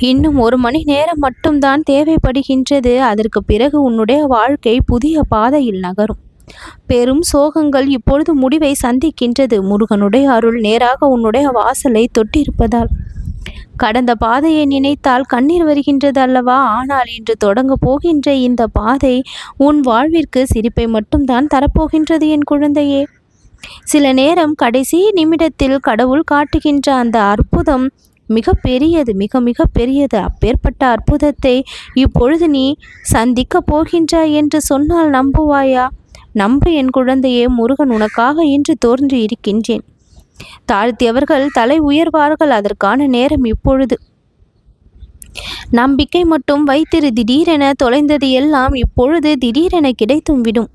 இன்னும் 1 மணி நேரம் மட்டும்தான் தேவைப்படுகின்றது. அதற்கு பிறகு உன்னுடைய வாழ்க்கை புதிய பாதையில் நகரும். பெரும் சோகங்கள் இப்பொழுது முடிவை சந்திக்கின்றது. முருகனுடைய அருள் நேராக உன்னுடைய வாசலை தொட்டிருப்பதால். கடந்த பாதையை நினைத்தால் கண்ணீர் வருகின்றது அல்லவா? ஆனால் இன்று தொடங்க போகின்ற இந்த பாதை உன் வாழ்விற்கு சிரிப்பை மட்டும்தான் தரப்போகின்றது என் குழந்தையே. சில நேரம் கடைசி நிமிடத்தில் கடவுள் காட்டுகின்ற அந்த அற்புதம் மிக பெரியது, மிக மிக பெரியது. அப்பேற்பட்ட அற்புதத்தை இப்பொழுது நீ சந்திக்க போகின்றாய் என்று சொன்னால் நம்புவாயா? நம்பு என் குழந்தையே. முருகன் உனக்காக இன்று தோன்றி இருக்கின்றேன். தாழ்த்தியவர்கள் தலை உயர்வார்கள். அதற்கான நேரம் இப்பொழுது. நம்பிக்கை மட்டும் வைத்திரு. திடீரென தொலைந்தது எல்லாம் இப்பொழுது திடீரென கிடைத்தும் விடும்.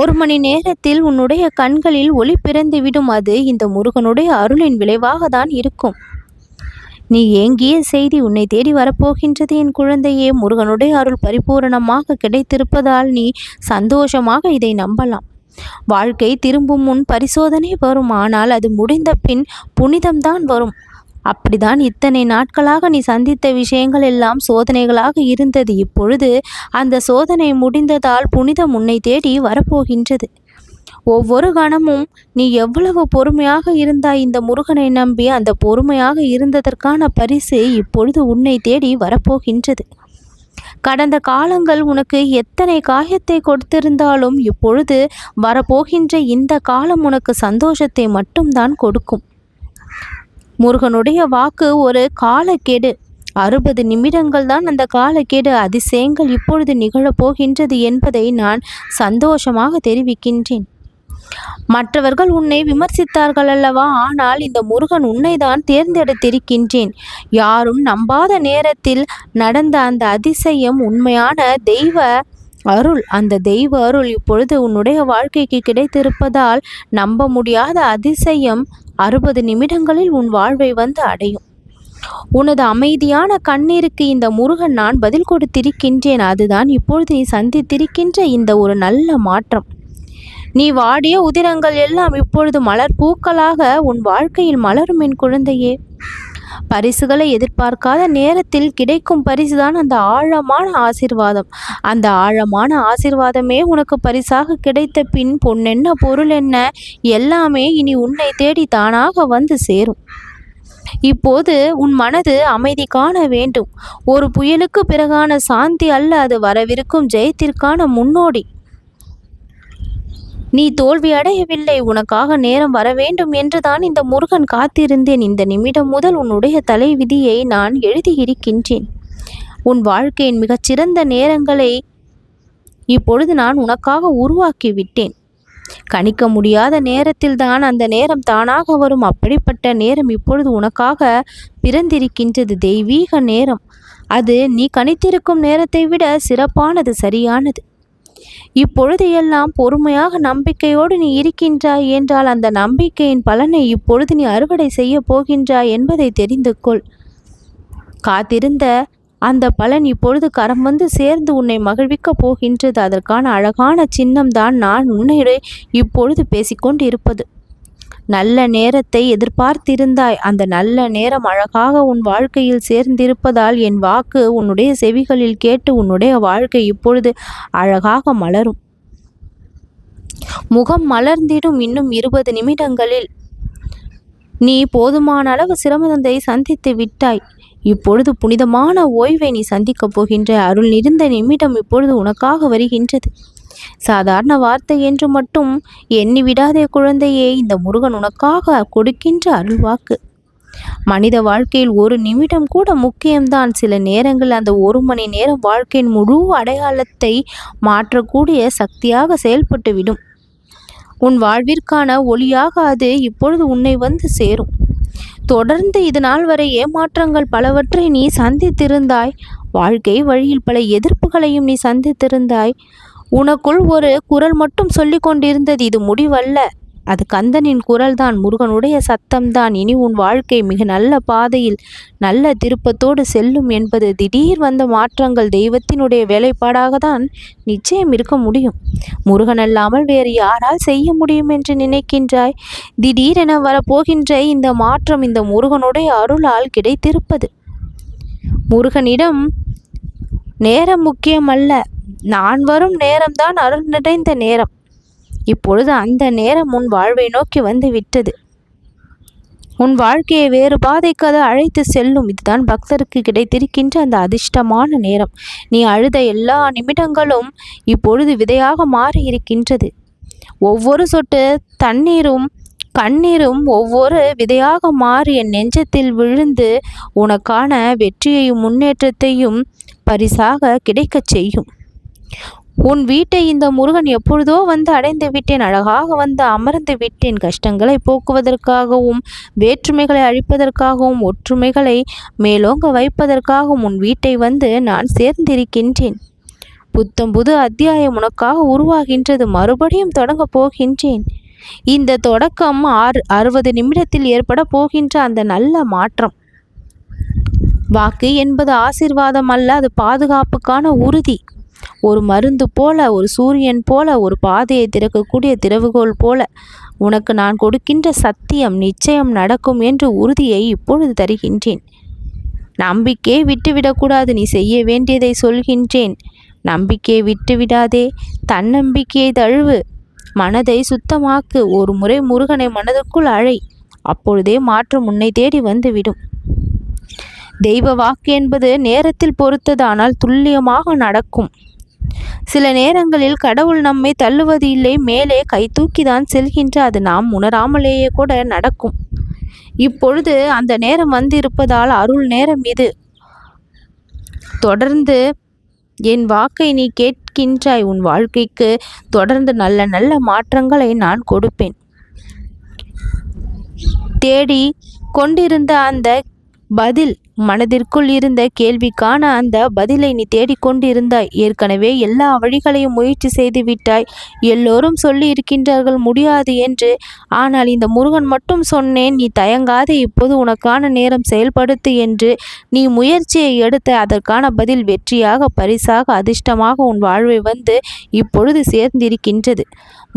1 மணி நேரத்தில் உன்னுடைய கண்களில் ஒளி பிறந்து விடும். அது இந்த முருகனுடைய அருளின் விளைவாக தான் இருக்கும். நீ ஏங்கிய செய்தி உன்னை தேடி வரப்போகின்றது என் குழந்தையே. முருகனுடைய அருள் பரிபூரணமாக கிடைத்திருப்பதால் நீ சந்தோஷமாக இதை நம்பலாம். வாழ்க்கை திரும்பும் முன் பரிசோதனை வரும். ஆனால் அது முடிந்த பின் புனிதம்தான் வரும். அப்படிதான் இத்தனை நாட்களாக நீ சந்தித்த விஷயங்கள் எல்லாம் சோதனைகளாக இருந்தது. இப்பொழுது அந்த சோதனை முடிந்ததால் புனிதம் உன்னை தேடி வரப்போகின்றது. ஒவ்வொரு கணமும் நீ எவ்வளவு பொறுமையாக இருந்தாய் இந்த முருகனை நம்பி. அந்த பொறுமையாக இருந்ததற்கான பரிசு இப்பொழுது உன்னை தேடி வரப்போகின்றது. கடந்த காலங்கள் உனக்கு எத்தனை காயத்தை கொடுத்திருந்தாலும் இப்பொழுது வரப்போகின்ற இந்த காலம் உனக்கு சந்தோஷத்தை மட்டும்தான் கொடுக்கும். முருகனுடைய வாக்கு ஒரு காலக்கெடு. 60 நிமிடங்கள் தான் அந்த காலக்கெடு. அதிசயங்கள் இப்பொழுது நிகழப்போகின்றது என்பதை நான் சந்தோஷமாக தெரிவிக்கின்றேன். மற்றவர்கள் உன்னை விமர்சித்தார்கள் அல்லவா? ஆனால் இந்த முருகன் உன்னை தான் தேர்ந்தெடுத்திருக்கின்றேன். யாரும் நம்பாத நேரத்தில் நடந்த அந்த அதிசயம் உண்மையான தெய்வ அருள். அந்த தெய்வ அருள் இப்பொழுது உன்னுடைய வாழ்க்கைக்கு கிடைத்திருப்பதால் நம்ப முடியாத அதிசயம் 60 நிமிடங்களில் உன் வாழ்வை வந்து அடையும். உனது அமைதியான கண்ணீருக்கு இந்த முருகன் நான் பதில் கொடுத்திருக்கின்றேன். அதுதான் இப்பொழுது நீ சந்தித்திருக்கின்ற இந்த ஒரு நல்ல மாற்றம். நீ வாடிய உதிரங்கள் எல்லாம் இப்பொழுது மலர் பூக்களாக உன் வாழ்க்கையில் மலரும் என் குழந்தையே. பரிசுகளை எதிர்பார்க்காத நேரத்தில் கிடைக்கும் பரிசுதான் அந்த ஆழமான ஆசீர்வாதம். அந்த ஆழமான ஆசீர்வாதமே உனக்கு பரிசாக கிடைத்த பின் பொன்னென்ன பொருள் என்ன எல்லாமே இனி உன்னை தேடி தானாக வந்து சேரும். இப்போது உன் மனது அமைதி காண வேண்டும். ஒரு புயலுக்கு பிறகான சாந்தி அல்ல, அது வரவிருக்கும் ஜெயத்திற்கான முன்னோடி. நீ தோல்வி அடையவில்லை. உனக்காக நேரம் வர வேண்டும் என்றுதான் இந்த முருகன் காத்திருந்தேன். இந்த நிமிடம் முதல் உன்னுடைய தலைவிதியை நான் எழுதியிருக்கின்றேன். உன் வாழ்க்கையின் மிகச்சிறந்த நேரங்களை இப்பொழுது நான் உனக்காக உருவாக்கி விட்டேன். கணிக்க முடியாத நேரத்தில் தான் அந்த நேரம் தானாக வரும். அப்படிப்பட்ட நேரம் இப்பொழுது உனக்காக பிறந்திருக்கின்றது. தெய்வீக நேரம். அது நீ கணித்திருக்கும் நேரத்தை விட சிறப்பானது, சரியானது. இப்பொழுது எல்லாம் பொறுமையாக நம்பிக்கையோடு நீ இருக்கின்றாய் என்றால் அந்த நம்பிக்கையின் பலனை இப்பொழுது நீ அறுவடை செய்ய போகின்றாய் என்பதை தெரிந்து கொள். காத்திருந்த அந்த பலன் இப்பொழுது கரம் வந்து சேர்ந்து உன்னை மகிழ்விக்க போகின்றது. அதற்கான அழகான சின்னம்தான் நான் உன்னிடம் இப்பொழுது பேசிக்கொண்டு இருப்பது. நல்ல நேரத்தை எதிர்பார்த்திருந்தாய். அந்த நல்ல நேரம் அழகாக உன் வாழ்க்கையில் சேர்ந்திருப்பதால் என் வாக்கு உன்னுடைய செவிகளில் கேட்டு உன்னுடைய வாழ்க்கை இப்பொழுது அழகாக மலரும். முகம் மலர்ந்திடும். இன்னும் 20 நிமிடங்களில் நீ போதுமான அளவு சிரமத்தை சந்தித்து விட்டாய். இப்பொழுது புனிதமான ஓய்வை நீ சந்திக்கப் போகின்ற அருள் நிறைந்த நிமிடம் இப்பொழுது உனக்காக வருகின்றது. சாதாரண வார்த்தை என்று மட்டும் எண்ணி விடாதே குழந்தையே. இந்த முருகன் உனக்காக கொடுக்கின்ற அருள்வாக்கு. மனித வாழ்க்கையில் 1 நிமிடம் கூட முக்கியம்தான். சில நேரங்கள் அந்த 1 மணி நேரம் வாழ்க்கையின் முழு அடையாளத்தை மாற்றக்கூடிய சக்தியாக செயல்பட்டுவிடும். உன் வாழ்விற்கான ஒளியாக அது இப்பொழுது உன்னை வந்து சேரும். தொடர்ந்து இது நாள் வரை ஏமாற்றங்கள் பலவற்றை நீ சந்தித்திருந்தாய். வாழ்க்கை வழியில் பல எதிர்ப்புகளையும் நீ சந்தித்திருந்தாய். உனக்குள் ஒரு குரல் மட்டும் சொல்லி கொண்டிருந்தது, இது முடிவல்ல. அது கந்தனின் குரல்தான், முருகனுடைய சத்தம்தான். இனி உன் வாழ்க்கை மிக நல்ல பாதையில் நல்ல திருப்பத்தோடு செல்லும் என்பது திடீர் வந்த மாற்றங்கள் தெய்வத்தினுடைய வேலைப்பாடாக தான் நிச்சயம் இருக்க முடியும். முருகன் அல்லாமல் வேறு யாரால் செய்ய முடியும் என்று நினைக்கின்றாய்? திடீரென வரப்போகின்ற இந்த மாற்றம் இந்த முருகனுடைய அருளால் கிடைத்திருப்பது. முருகனிடம் நேரம் முக்கியமல்ல, நான் வரும் நேரம்தான் அருள் நிறைந்த நேரம். இப்பொழுது அந்த நேரம் உன் வாழ்வை நோக்கி வந்து விட்டது. உன் வாழ்க்கையை வேறு பாதைக்கு அது அழைத்து செல்லும். இதுதான் பக்தருக்கு கிடைத்திருக்கின்ற அந்த அதிர்ஷ்டமான நேரம். நீ அழுத எல்லா நிமிடங்களும் இப்பொழுது விதையாக மாறி இருக்கின்றது. ஒவ்வொரு சொட்டு தண்ணீரும் கண்ணீரும் ஒவ்வொரு விதையாக மாறி என் நெஞ்சத்தில் விழுந்து உனக்கான வெற்றியையும் முன்னேற்றத்தையும் பரிசாக கிடைக்கச் செய்யும். உன் வீட்டை இந்த முருகன் எப்பொழுதோ வந்து அடைந்து விட்டேன், அழகாக வந்து அமர்ந்து விட்டேன். கஷ்டங்களை போக்குவதற்காகவும், வேற்றுமைகளை அழிப்பதற்காகவும், ஒற்றுமைகளை மேலோங்க வைப்பதற்காகவும் உன் வீட்டை வந்து நான் சேர்ந்திருக்கின்றேன். புத்தம் புது அத்தியாயம் உனக்காக உருவாகின்றது. மறுபடியும் தொடங்கப் போகின்றேன். இந்த தொடக்கம் 60 நிமிடத்தில் ஏற்பட போகின்ற அந்த நல்ல மாற்றம். வாக்கு என்பது ஆசீர்வாதம் அல்ல, அது பாதுகாப்புக்கான உறுதி. ஒரு மருந்து போல, ஒரு சூரியன் போல, ஒரு பாதையை திறக்கக்கூடிய திறவுகோல் போல உனக்கு நான் கொடுக்கின்ற சத்தியம் நிச்சயம் நடக்கும் என்று உறுதியை இப்பொழுது தருகின்றேன். நம்பிக்கையை விட்டுவிடக்கூடாது. நீ செய்ய வேண்டியதை சொல்கின்றேன். நம்பிக்கையை விட்டுவிடாதே, தன்னம்பிக்கையை தழுவு, மனதை சுத்தமாக்கு. ஒரு முறை முருகனை மனதுக்குள் அழை, அப்பொழுதே மாற்றம் உன்னை தேடி வந்துவிடும். தெய்வ வாக்கு என்பது நேரத்தில் பொறுத்தது, ஆனால் துல்லியமாக நடக்கும். சில நேரங்களில் கடவுள் நம்மை தள்ளுவது இல்லை, மேலே கை தூக்கிதான் செல்கின்ற, அது நாம் உணராமலேயே கூட நடக்கும். இப்பொழுது அந்த நேரம் வந்திருப்பதால் அருள் நேரம் இது. தொடர்ந்து என் வாக்கை நீ கேட்கின்றாய். உன் வாழ்க்கைக்கு தொடர்ந்து நல்ல நல்ல மாற்றங்களை நான் கொடுப்பேன். தேடி கொண்டிருந்த அந்த பதில், மனதிற்குள் இருந்த கேள்விக்கான அந்த பதிலை நீ தேடிக்கொண்டிருந்தாய். ஏற்கனவே எல்லா வழிகளையும் முயற்சி செய்து விட்டாய். எல்லோரும் சொல்லி இருக்கின்றார்கள் முடியாது என்று. ஆனால் இந்த முருகன் மட்டும் சொன்னேன், நீ தயங்காதே, இப்போது உனக்கான நேரம் செயல்படுத்து என்று. நீ முயற்சியை எடுத்த அதற்கான பதில் வெற்றியாக, பரிசாக, அதிர்ஷ்டமாக உன் வாழ்வை வந்து இப்பொழுது சேர்ந்திருக்கின்றது.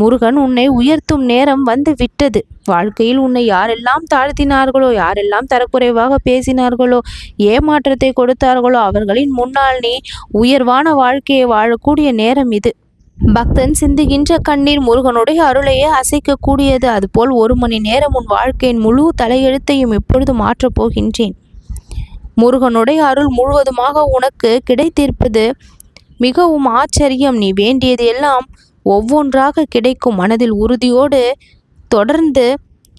முருகன் உன்னை உயர்த்தும் நேரம் வந்து விட்டது. வாழ்க்கையில் உன்னை யாரெல்லாம் தாழ்த்தினார்களோ, யாரெல்லாம் தரக்குறைவாக பேசினார்களோ, ஏமாற்றத்தை கொடுத்தார்களோ, அவர்களின் முன்னால் நீ உயர்வான வாழ்க்கையை வாழக்கூடிய நேரம் இது. பக்தன் சிந்துகின்ற கண்ணீர் முருகனுடைய அருளையே அசைக்கக்கூடியது. அதுபோல் 1 மணி நேரம் உன் வாழ்க்கையின் முழு தலையெழுத்தையும் இப்பொழுது மாற்றப் போகின்றேன். முருகனுடைய அருள் முழுவதுமாக உனக்கு கிடைத்திருப்பது மிகவும் ஆச்சரியம். நீ வேண்டியது எல்லாம் ஒவ்வொன்றாக கிடைக்கும். மனதில் உறுதியோடு தொடர்ந்து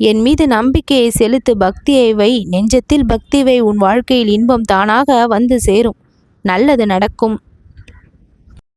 என் மீது நம்பிக்கையை செலுத்து, பக்தியை வை, நெஞ்சத்தில் பக்தி வை. உன் வாழ்க்கையில் இன்பம் தானாக வந்து சேரும். நல்லது நடக்கும்.